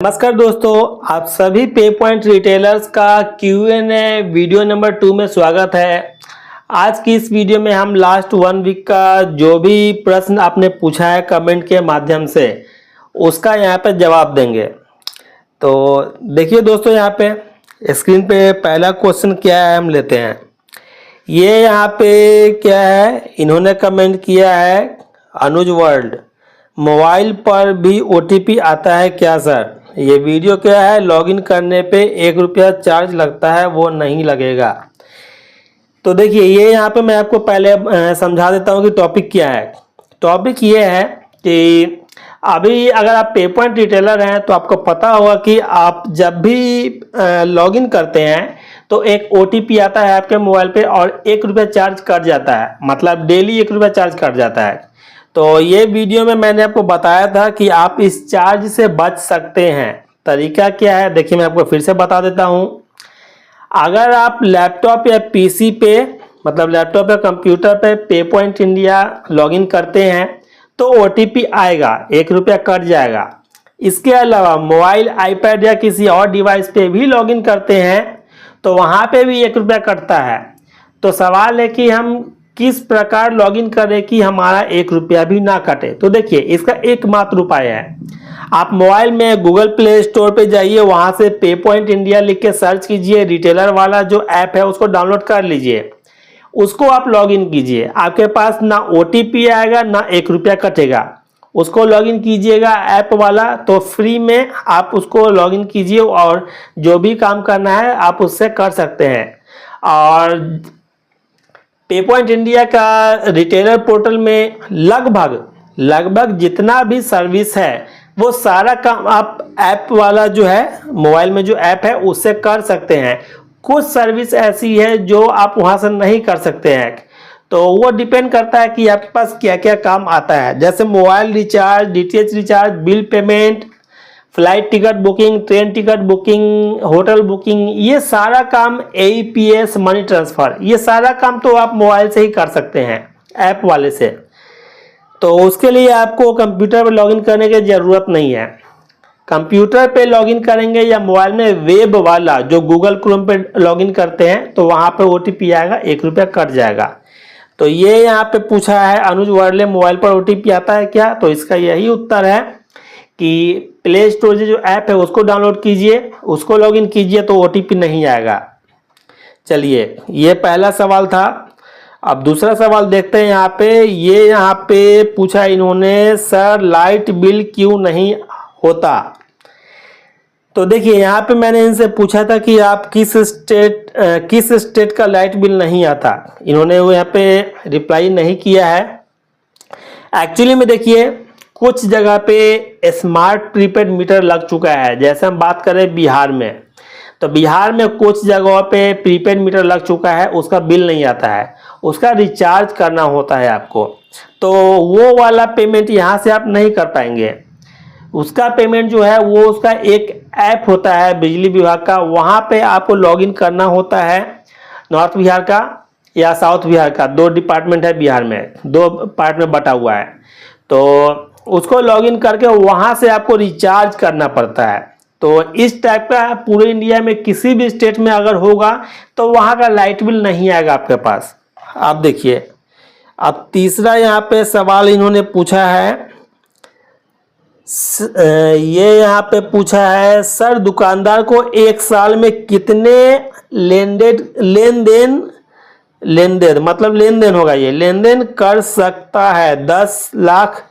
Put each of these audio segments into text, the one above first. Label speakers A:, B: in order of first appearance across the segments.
A: नमस्कार दोस्तों, आप सभी पे पॉइंट रिटेलर्स का Q&A वीडियो नंबर 2 में स्वागत है। आज की इस वीडियो में हम लास्ट 1 वीक का जो भी प्रश्न आपने पूछा है कमेंट के माध्यम से उसका यहाँ पे जवाब देंगे। तो देखिए दोस्तों, यहाँ पे स्क्रीन पे पहला क्वेश्चन क्या है हम लेते हैं। ये यहाँ पे क्या है, इन्होंने कमेंट किया है अनुज वर्ल्ड, मोबाइल पर भी OTP आता है क्या सर? ये वीडियो क्या है, लॉगिन करने पे 1 रुपया चार्ज लगता है वो नहीं लगेगा। तो देखिए, ये यहाँ पे मैं आपको पहले समझा देता हूँ कि टॉपिक क्या है। टॉपिक ये है कि अभी अगर आप पे पॉइंट रिटेलर हैं तो आपको पता होगा कि आप जब भी लॉगिन करते हैं तो एक OTP आता है आपके मोबाइल पे और 1 रुपया चार्ज कट जाता है, मतलब डेली 1 रुपया चार्ज कट जाता है। तो ये वीडियो में मैंने आपको बताया था कि आप इस चार्ज से बच सकते हैं। तरीका क्या है देखिए, मैं आपको फिर से बता देता हूं। अगर आप लैपटॉप या PC पे, मतलब लैपटॉप या कंप्यूटर पे पे पॉइंट इंडिया लॉगिन करते हैं तो OTP आएगा, 1 रुपया कट जाएगा। इसके अलावा मोबाइल, आईपैड या किसी और डिवाइस पे भी लॉगिन करते हैं तो वहां पे भी 1 रुपया कटता है। तो सवाल है कि हम किस प्रकार लॉगिन करें कि हमारा 1 रुपया भी ना कटे। तो देखिए, इसका एकमात्र उपाय है, आप मोबाइल में गूगल प्ले स्टोर पे जाइए, वहां से पे पॉइंट इंडिया लिख के सर्च कीजिए, रिटेलर वाला जो ऐप है उसको डाउनलोड कर लीजिए, उसको आप लॉगिन कीजिए। आपके पास ना OTP आएगा ना 1 रुपया कटेगा। उसको लॉगिन कीजिएगा ऐप वाला, तो फ्री में आप उसको लॉगिन कीजिए और जो भी काम करना है आप उससे कर सकते हैं। और पे पॉइंट इंडिया का रिटेलर पोर्टल में लगभग जितना भी सर्विस है वो सारा काम आप ऐप वाला जो है, मोबाइल में जो ऐप है उससे कर सकते हैं। कुछ सर्विस ऐसी है जो आप वहां से नहीं कर सकते हैं, तो वो डिपेंड करता है कि आपके पास क्या क्या काम आता है। जैसे mobile recharge, DTH recharge, bill payment, flight ticket booking, train ticket booking, hotel booking, ये सारा काम, APS, मनी ट्रांसफर, ये सारा काम तो आप मोबाइल से ही कर सकते हैं ऐप वाले से। तो उसके लिए आपको कंप्यूटर पे लॉगिन करने की ज़रूरत नहीं है। कंप्यूटर पे लॉगिन करेंगे या मोबाइल में वेब वाला जो गूगल क्रोम पे लॉगिन करते हैं तो वहाँ पे OTP आएगा, 1 रुपया कट जाएगा। तो ये यहाँ पे पूछा है अनुज वर्ले, मोबाइल पर OTP आता है क्या? तो इसका यही उत्तर है कि प्ले स्टोर से जो ऐप है उसको डाउनलोड कीजिए, उसको लॉगिन कीजिए तो OTP नहीं आएगा। चलिए, ये पहला सवाल था। अब दूसरा सवाल देखते हैं। यहाँ पे पूछा इन्होंने, सर लाइट बिल क्यों नहीं होता? तो देखिए, यहाँ पे मैंने इनसे पूछा था कि आप किस स्टेट का लाइट बिल नहीं आता। इन्होंने वो यहाँ पे रिप्लाई नहीं किया है। एक्चुअली में देखिए, कुछ जगह पे स्मार्ट प्रीपेड मीटर लग चुका है। जैसे हम बात करें बिहार में, तो बिहार में कुछ जगहों पे प्रीपेड मीटर लग चुका है, उसका बिल नहीं आता है, उसका रिचार्ज करना होता है आपको। तो वो वाला पेमेंट यहाँ से आप नहीं कर पाएंगे। उसका पेमेंट जो है वो उसका एक ऐप होता है बिजली विभाग का, वहाँ पे आपको लॉगिन करना होता है। नॉर्थ बिहार का या साउथ बिहार का, 2 डिपार्टमेंट है बिहार में, 2 पार्ट में बटा हुआ है। तो उसको लॉगिन करके वहाँ से आपको रिचार्ज करना पड़ता है। तो इस टाइप का पूरे इंडिया में किसी भी स्टेट में अगर होगा तो वहाँ का लाइट बिल नहीं आएगा आपके पास। आप देखिए, अब तीसरा यहाँ पे सवाल इन्होंने पूछा है। ये यहाँ पे पूछा है, सर दुकानदार को 1 साल में कितने लेन देन मतलब लेन देन होगा, ये लेन देन कर सकता है? 10 लाख,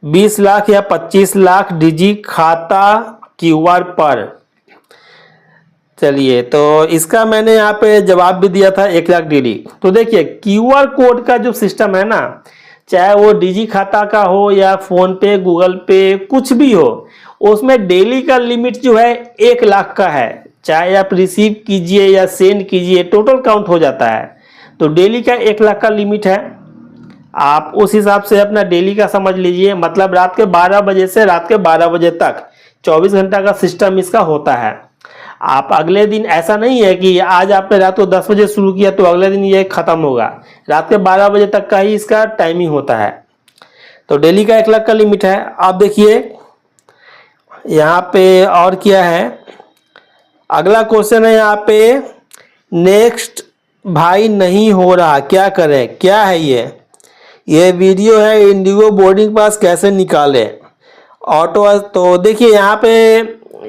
A: 20 लाख या 25 लाख डिजी खाता QR पर? चलिए, तो इसका मैंने यहाँ पे जवाब भी दिया था, 1 लाख DD। तो देखिए, QR कोड का जो सिस्टम है ना, चाहे वो डिजी खाता का हो या फोन पे, गूगल पे, कुछ भी हो, उसमें डेली का लिमिट जो है 1 लाख का है। चाहे आप रिसीव कीजिए या सेंड कीजिए, टोटल काउंट हो जाता है। तो डेली का 1 लाख का लिमिट है। आप उस हिसाब से अपना डेली का समझ लीजिए, मतलब रात के 12 बजे से रात के 12 बजे तक 24 घंटा का सिस्टम इसका होता है। आप अगले दिन, ऐसा नहीं है कि आज आपने रात को 10 बजे शुरू किया तो अगले दिन ये खत्म होगा। रात के 12 बजे तक का ही इसका टाइमिंग होता है। तो डेली का 1 लाख का लिमिट है। आप देखिए, यहाँ पे और क्या है, अगला क्वेश्चन है यहाँ पे, नेक्स्ट भाई नहीं हो रहा क्या करें, क्या है ये वीडियो है इंडिगो बोर्डिंग पास कैसे निकालें ऑटो। तो देखिए यहाँ पे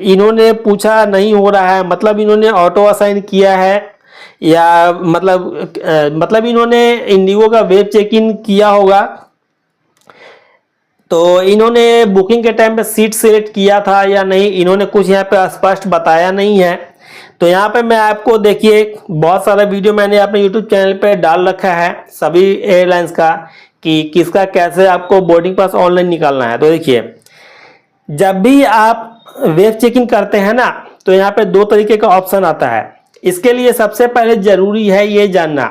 A: इन्होंने पूछा नहीं हो रहा है, मतलब इन्होंने ऑटो असाइन किया है या मतलब इन्होंने इंडिगो का वेब चेक इन किया होगा। तो इन्होंने बुकिंग के टाइम पे सीट सिलेक्ट किया था या नहीं, इन्होंने कुछ यहाँ पे स्पष्ट बताया नहीं है। तो यहाँ पे मैं आपको देखिए बहुत सारा वीडियो मैंने अपने यूट्यूब चैनल पे डाल रखा है सभी एयरलाइंस का कि किसका कैसे आपको बोर्डिंग पास ऑनलाइन निकालना है। तो देखिए जब भी आप वेब चेकिंग करते हैं ना, तो यहाँ पे दो तरीके का ऑप्शन आता है। इसके लिए सबसे पहले जरूरी है ये जानना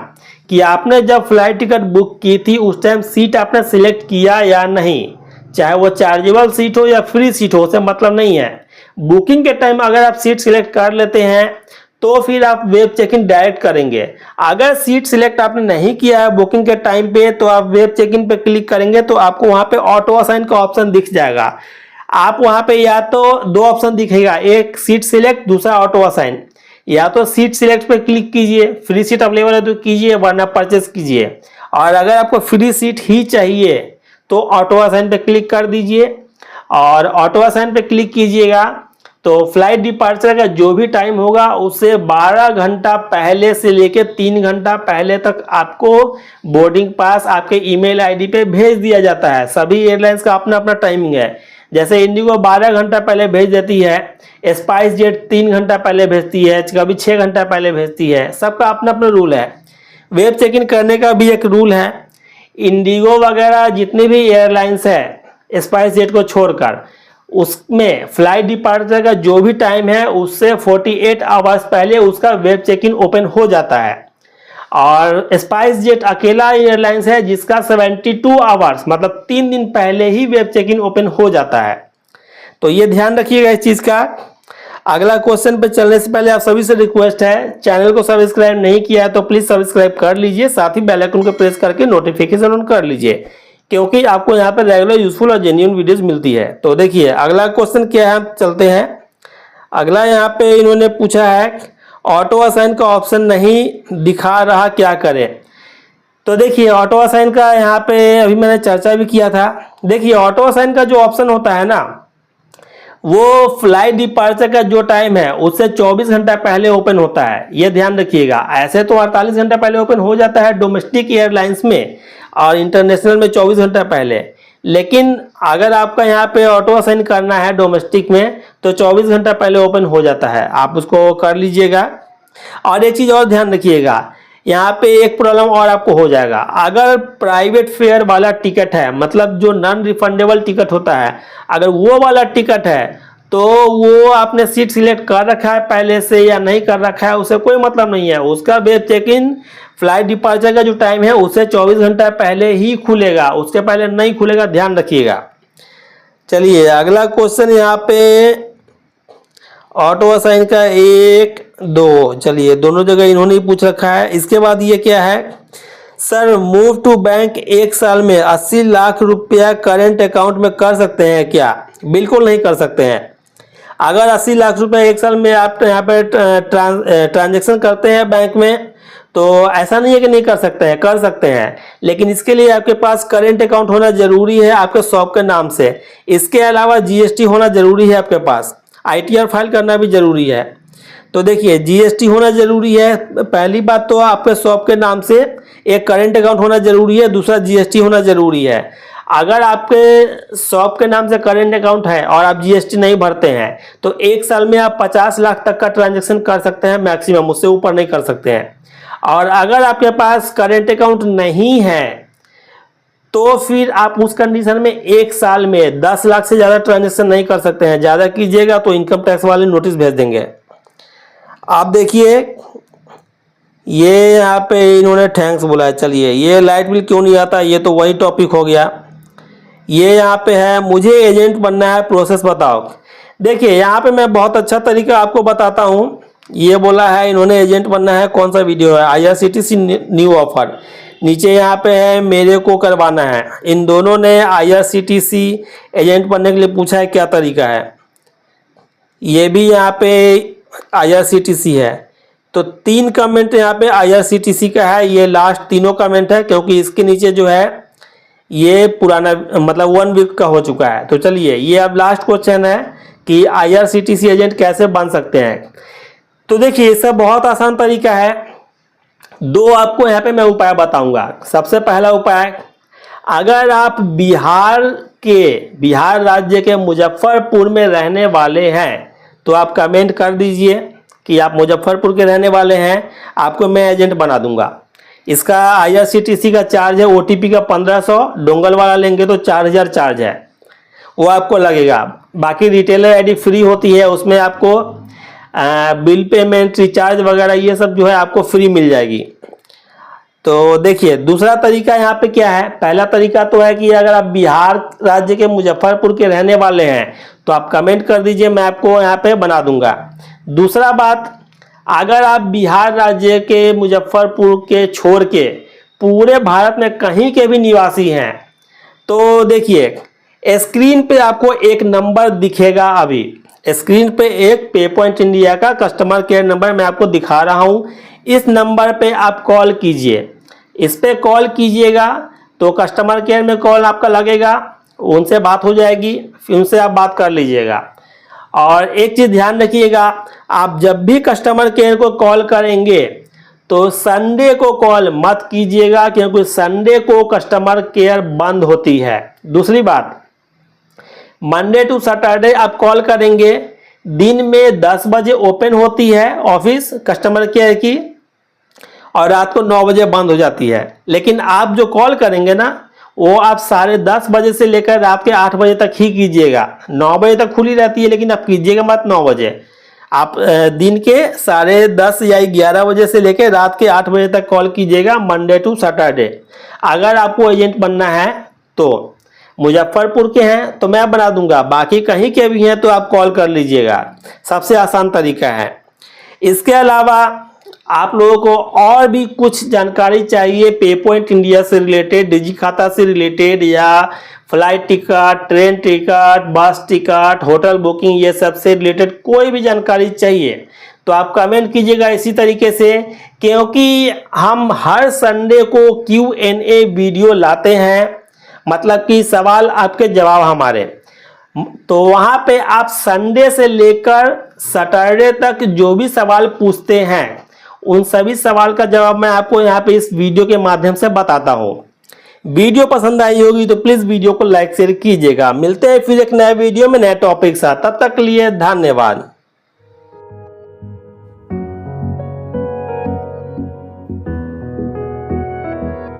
A: कि आपने जब फ्लाइट टिकट बुक की थी उस टाइम सीट आपने सिलेक्ट किया या नहीं, चाहे वो चार्जेबल सीट हो या फ्री सीट हो, उससे मतलब नहीं है। बुकिंग के टाइम अगर आप सीट सिलेक्ट कर लेते हैं तो फिर आप वेब चेक इन डायरेक्ट करेंगे। अगर सीट सिलेक्ट आपने नहीं किया है बुकिंग के टाइम पे, तो आप वेब चेक इन पे क्लिक करेंगे तो आपको वहां पे ऑटो असाइन का ऑप्शन दिख जाएगा। आप वहां पे या तो दो ऑप्शन दिखेगा, एक सीट सिलेक्ट, दूसरा ऑटो असाइन। या तो सीट सिलेक्ट पे क्लिक कीजिए, फ्री सीट अवेलेबल है तो कीजिए, वरना परचेस कीजिए। और अगर आपको फ्री सीट ही चाहिए तो ऑटो असाइन पे क्लिक कर दीजिए। और ऑटो असाइन पे क्लिक कीजिएगा तो फ्लाइट डिपार्चर का जो भी टाइम होगा उससे 12 घंटा पहले से लेकर 3 घंटा पहले तक आपको बोर्डिंग पास आपके ईमेल आईडी पे भेज दिया जाता है। सभी एयरलाइंस का अपना अपना टाइमिंग है। जैसे इंडिगो 12 घंटा पहले भेज देती है, स्पाइस जेट 3 घंटा पहले भेजती है, कभी 6 घंटा पहले भेजती है। सबका अपना अपना रूल है। वेब चेक इन करने का भी एक रूल है। इंडिगो वगैरह जितनी भी एयरलाइंस है स्पाइस जेट को छोड़कर, उसमें फ्लाइट डिपार्चर का जो भी टाइम है उससे 48 आवर्स पहले उसका वेब चेक इन ओपन हो जाता है। और स्पाइस जेट अकेला एयरलाइंस है जिसका 72 आवर्स मतलब 3 दिन पहले ही वेब चेक इन ओपन हो जाता है। तो ये ध्यान रखिएगा इस चीज का। अगला क्वेश्चन पे चलने से पहले आप सभी से रिक्वेस्ट है, चैनल को सब्सक्राइब नहीं किया है तो प्लीज सब्सक्राइब कर लीजिए, साथ ही बेल आइकन को प्रेस करके नोटिफिकेशन ऑन कर लीजिए, क्योंकि आपको यहाँ पे रेगुलर यूजफुल और जेन्युइन वीडियोस मिलती है। तो देखिए अगला क्वेश्चन क्या है, हम चलते हैं। अगला यहाँ पे इन्होंने पूछा है ऑटो असाइन का ऑप्शन नहीं दिखा रहा क्या करें। तो देखिए ऑटो असाइन का यहाँ पे अभी मैंने चर्चा भी किया था। देखिए ऑटो असाइन का जो ऑप्शन होता है ना, वो फ्लाइट डिपार्चर का जो टाइम है उससे 24 घंटा पहले ओपन होता है, ये ध्यान रखिएगा। ऐसे तो 48 घंटा पहले ओपन हो जाता है डोमेस्टिक एयरलाइंस में, और इंटरनेशनल में 24 घंटा पहले। लेकिन अगर आपका यहाँ पे ऑटो असाइन करना है डोमेस्टिक में तो 24 घंटा पहले ओपन हो जाता है, आप उसको कर लीजिएगा। और एक चीज और ध्यान रखिएगा, यहाँ पे एक प्रॉब्लम और आपको हो जाएगा। अगर प्राइवेट फेयर वाला टिकट है, मतलब जो नॉन रिफंडेबल टिकट होता है, अगर वो वाला टिकट है तो वो आपने सीट सिलेक्ट कर रखा है पहले से या नहीं कर रखा है उससे कोई मतलब नहीं है। उसका web check in flight departure का जो टाइम है उससे 24 घंटा पहले ही खुलेगा, उसके पहले नहीं खुलेगा, ध्यान रखिएगा। चलिए अगला क्वेश्चन यहाँ पे ऑटो असाइन का 1 2, चलिए दोनों जगह इन्होंने ही पूछ रखा है। इसके बाद ये क्या है, सर मूव टू बैंक 1 साल में 80 लाख रुपया करेंट अकाउंट में कर सकते हैं क्या? बिल्कुल नहीं कर सकते हैं। अगर 80 लाख रुपया 1 साल में आप यहाँ पे ट्रांजेक्शन करते हैं बैंक में, तो ऐसा नहीं है कि नहीं कर सकते हैं, कर सकते हैं। लेकिन इसके लिए आपके पास करेंट अकाउंट होना जरूरी है आपके शॉप के नाम से। इसके अलावा जीएसटी होना जरूरी है आपके पास, आईटीआर फाइल करना भी जरूरी है। तो देखिए जीएसटी होना जरूरी है, पहली बात तो आपके शॉप के नाम से एक करेंट अकाउंट होना जरूरी है, दूसरा जीएसटी होना जरूरी है। अगर आपके शॉप के नाम से करेंट अकाउंट है और आप जीएसटी नहीं भरते हैं तो 1 साल में आप 50 लाख तक का ट्रांजैक्शन कर सकते हैं मैक्सिमम, उससे ऊपर नहीं कर सकते हैं। और अगर आपके पास करेंट अकाउंट नहीं है तो फिर आप उस कंडीशन में 1 साल में 10 लाख से ज़्यादा ट्रांजैक्शन नहीं कर सकते हैं। ज़्यादा कीजिएगा तो इनकम टैक्स वाले नोटिस भेज देंगे। आप देखिए ये यहाँ पे इन्होंने थैंक्स बोला है। चलिए ये लाइट बिल क्यों नहीं आता, ये तो वही टॉपिक हो गया। ये यहाँ पे है मुझे एजेंट बनना है, प्रोसेस बताओ। देखिए यहाँ पे मैं बहुत अच्छा तरीका आपको बताता हूँ। ये बोला है इन्होंने एजेंट बनना है, कौन सा वीडियो है, IRCTC न्यू ऑफर। नीचे यहाँ पे है मेरे को करवाना है। इन दोनों ने IRCTC एजेंट बनने के लिए पूछा है क्या तरीका है। ये भी यहाँ पे IRCTC है। तो 3 कमेंट यहाँ पे IRCTC का है, ये लास्ट तीनों कमेंट है, क्योंकि इसके नीचे जो है ये पुराना मतलब 1 वीक का हो चुका है। तो चलिए, ये अब लास्ट क्वेश्चन है कि IRCTC एजेंट कैसे बन सकते हैं। तो देखिए, इसका बहुत आसान तरीका है। 2 आपको यहाँ पे मैं उपाय बताऊंगा। सबसे पहला उपाय, अगर आप बिहार राज्य के मुजफ्फरपुर में रहने वाले हैं तो आप कमेंट कर दीजिए कि आप मुजफ्फरपुर के रहने वाले हैं, आपको मैं एजेंट बना दूंगा। इसका IRCTC का चार्ज है OTP का 1500, डोंगल वाला लेंगे तो 4000 चार्ज है, वो आपको लगेगा। बाकी रिटेलर ID फ्री होती है, उसमें आपको बिल पेमेंट, रिचार्ज वगैरह ये सब जो है आपको फ्री मिल जाएगी। तो देखिए, दूसरा तरीका यहाँ पे क्या है। पहला तरीका तो है कि अगर आप बिहार राज्य के मुजफ्फरपुर के रहने वाले हैं तो आप कमेंट कर दीजिए, मैं आपको यहाँ पे बना दूंगा। दूसरा बात, अगर आप बिहार राज्य के मुजफ्फरपुर के छोड़ के पूरे भारत में कहीं के भी निवासी हैं तो देखिए, स्क्रीन पे आपको एक नंबर दिखेगा। अभी स्क्रीन पे एक पे पॉइंट इंडिया का कस्टमर केयर नंबर मैं आपको दिखा रहा हूँ। इस नंबर पे आप कॉल कीजिए, इस पे कॉल कीजिएगा तो कस्टमर केयर में कॉल आपका लगेगा, उनसे बात हो जाएगी, फिर उनसे आप बात कर लीजिएगा। और एक चीज़ ध्यान रखिएगा, आप जब भी कस्टमर केयर को कॉल करेंगे तो संडे को कॉल मत कीजिएगा, क्योंकि संडे को कस्टमर केयर बंद होती है। दूसरी बात, मंडे टू सैटरडे आप कॉल करेंगे, दिन में 10 बजे ओपन होती है ऑफिस कस्टमर केयर की और रात को 9 बजे बंद हो जाती है। लेकिन आप जो कॉल करेंगे ना, वो आप 10:30 बजे से लेकर रात के 8 बजे तक ही कीजिएगा। 9 बजे तक खुली रहती है, लेकिन आप कीजिएगा मत 9 बजे। आप दिन के 10:30 या 11 बजे से लेकर रात के 8 बजे तक कॉल कीजिएगा, मंडे टू सैटरडे। अगर आपको एजेंट बनना है तो मुजफ्फरपुर के हैं तो मैं बना दूंगा, बाकी कहीं के भी हैं तो आप कॉल कर लीजिएगा। सबसे आसान तरीका है। इसके अलावा आप लोगों को और भी कुछ जानकारी चाहिए पे पॉइंट इंडिया से रिलेटेड, डिजी खाता से रिलेटेड, या फ्लाइट टिकट, ट्रेन टिकट, बस टिकट, होटल बुकिंग, ये सब से रिलेटेड कोई भी जानकारी चाहिए तो आप कमेंट कीजिएगा इसी तरीके से, क्योंकि हम हर संडे को Q&A वीडियो लाते हैं, मतलब कि सवाल आपके जवाब हमारे। तो वहाँ पे आप संडे से लेकर सैटरडे तक जो भी सवाल पूछते हैं उन सभी सवाल का जवाब मैं आपको यहाँ पे इस वीडियो के माध्यम से बताता हूँ। वीडियो पसंद आई होगी तो प्लीज़ वीडियो को लाइक शेयर कीजिएगा। मिलते हैं फिर एक नए वीडियो में नए टॉपिक के साथ, तब तक के लिए धन्यवाद।